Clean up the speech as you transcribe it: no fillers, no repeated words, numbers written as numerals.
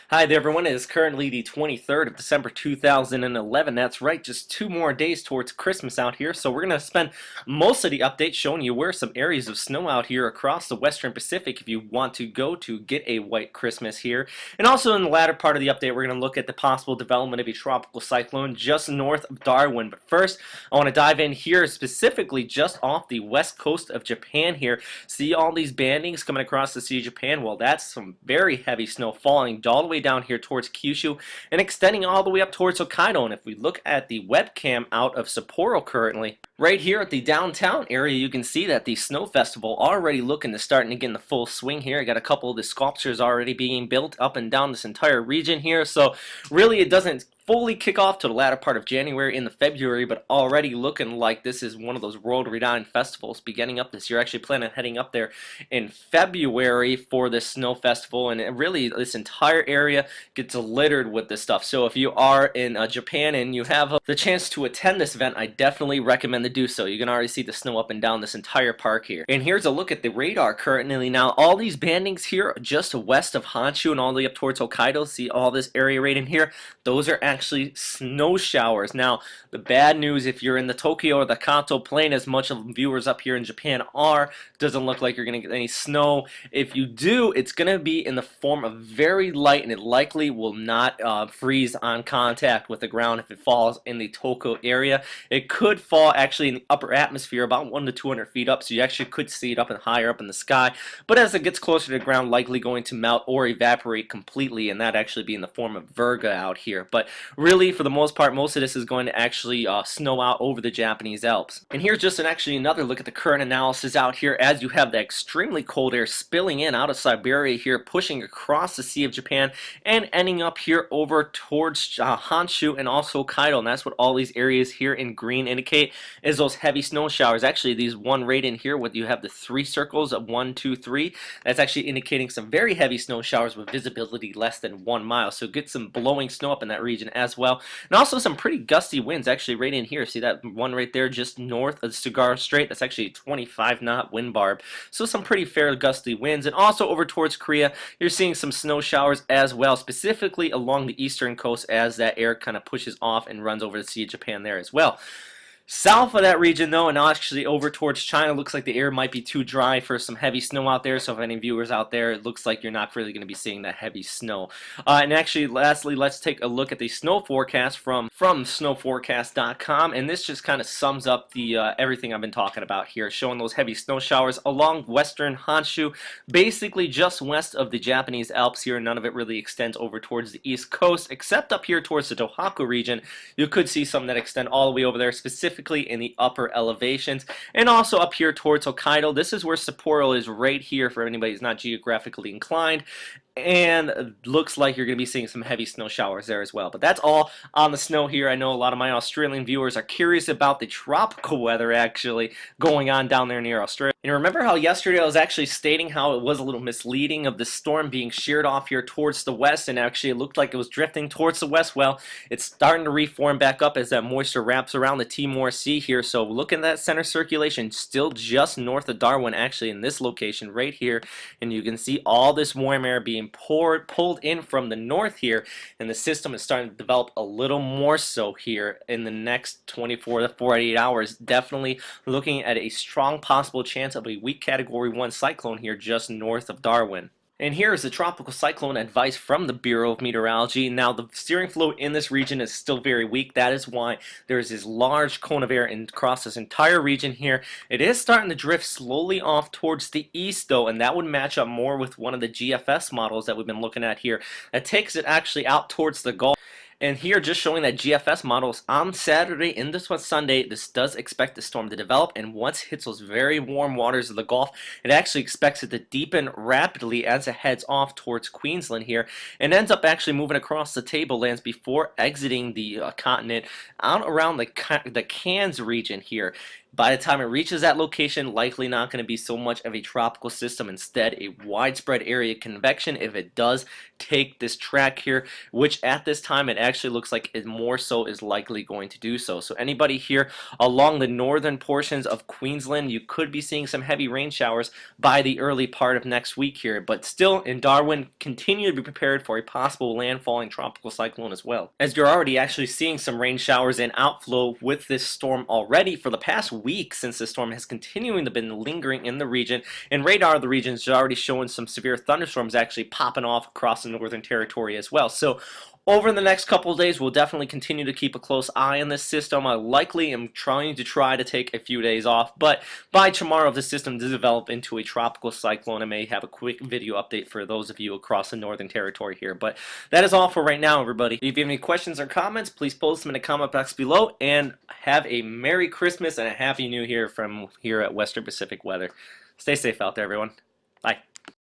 Hi there everyone, it is currently the 23rd of December 2011. That's right, just 2 more days towards Christmas out here. So we're going to spend most of the update showing you where some areas of snow out here across the Western Pacific if you want to go to get a white Christmas here. And also in the latter part of the update, we're going to look at the possible development of a tropical cyclone just north of Darwin. But first, I want to dive in here specifically just off the west coast of Japan here. See all these bandings coming across the Sea of Japan? Well, that's some very heavy snow falling all the way down here towards Kyushu and extending all the way up towards Hokkaido. And if we look at the webcam out of Sapporo currently, right here at the downtown area, you can see that the snow festival already looking to start and get in the full swing here. I got a couple of the sculptures already being built up and down this entire region here. So really it doesn't fully kick off to the latter part of January into February, but already looking like this is one of those world-renowned festivals beginning up this year. Actually planning on heading up there in February for this snow festival, and really this entire area gets littered with this stuff. So if you are in Japan and you have the chance to attend this event, I definitely recommend to do so. You can already see the snow up and down this entire park here. And here's a look at the radar currently. Now all these bandings here just west of Honshu and all the way up towards Hokkaido, see all this area right in here, those are actually snow showers. Now the bad news, if you're in the Tokyo or the Kanto plain, as much of viewers up here in Japan are, doesn't look like you're going to get any snow. If you do, it's going to be in the form of very light, and it likely will not freeze on contact with the ground if it falls in the Tokyo area. It could fall actually in the upper atmosphere about 100 to 200 feet up, so you actually could see it up and higher up in the sky, but as it gets closer to the ground, likely going to melt or evaporate completely, and that actually be in the form of virga out here. But really, for the most part, most of this is going to actually snow out over the Japanese Alps. And here's just actually another look at the current analysis out here as you have the extremely cold air spilling in out of Siberia here, pushing across the Sea of Japan and ending up here over towards Honshu and also Hokkaido. And that's what all these areas here in green indicate, is those heavy snow showers. Actually, these one right in here with you have the 3 circles of 1, 2, 3. That's actually indicating some very heavy snow showers with visibility less than 1 mile. So get some blowing snow up in that region as well. And also some pretty gusty winds actually right in here. See that one right there just north of the Sugaru Strait? That's actually a 25-knot wind barb. So some pretty fair gusty winds. And also over towards Korea, you're seeing some snow showers as well, specifically along the eastern coast as that air kind of pushes off and runs over the Sea of Japan there as well. South of that region though, and actually over towards China, looks like the air might be too dry for some heavy snow out there. So if any viewers out there, it looks like you're not really going to be seeing that heavy snow. And actually, lastly, let's take a look at the snow forecast from snowforecast.com, and this just kind of sums up the everything I've been talking about here, showing those heavy snow showers along western Honshu, basically just west of the Japanese Alps here. None of it really extends over towards the east coast, except up here towards the Tohoku region. You could see some that extend all the way over there, specifically in the upper elevations, and also up here towards Hokkaido. This is where Sapporo is, right here, for anybody who's not geographically inclined. And looks like you're going to be seeing some heavy snow showers there as well. But that's all on the snow here. I know a lot of my Australian viewers are curious about the tropical weather actually going on down there near Australia. And remember how yesterday I was actually stating how it was a little misleading of the storm being sheared off here towards the west, and actually it looked like it was drifting towards the west. Well, it's starting to reform back up as that moisture wraps around the Timor Sea here. So look at that center circulation, still just north of Darwin, actually in this location right here. And you can see all this warm air being pulled in from the north here, and the system is starting to develop a little more so here in the next 24 to 48 hours. Definitely looking at a strong possible chance of a weak Category 1 cyclone here just north of Darwin. And here is the tropical cyclone advice from the Bureau of Meteorology. Now, the steering flow in this region is still very weak. That is why there's this large cone of air across this entire region here. It is starting to drift slowly off towards the east, though, and that would match up more with one of the GFS models that we've been looking at here. That takes it actually out towards the Gulf. And here, just showing that GFS models on Saturday and this was Sunday, this does expect the storm to develop, and once it hits those very warm waters of the Gulf, it actually expects it to deepen rapidly as it heads off towards Queensland here, and ends up actually moving across the tablelands before exiting the continent out around the Cairns region here. By the time it reaches that location, likely not going to be so much of a tropical system, instead a widespread area of convection if it does take this track here, which at this time it actually looks like it more so is likely going to do so. So anybody here along the northern portions of Queensland, you could be seeing some heavy rain showers by the early part of next week here, but still in Darwin, continue to be prepared for a possible landfalling tropical cyclone as well, as you're already actually seeing some rain showers and outflow with this storm already for the past week, since the storm has continuing to been lingering in the region, and radar of the region is already showing some severe thunderstorms actually popping off across the Northern Territory as well. So over the next couple of days, we'll definitely continue to keep a close eye on this system. I likely am trying to take a few days off, but by tomorrow, if the system does develop into a tropical cyclone, I may have a quick video update for those of you across the Northern Territory here. But that is all for right now, everybody. If you have any questions or comments, please post them in the comment box below, and have a Merry Christmas and a Happy New Year from here at Western Pacific Weather. Stay safe out there, everyone. Bye.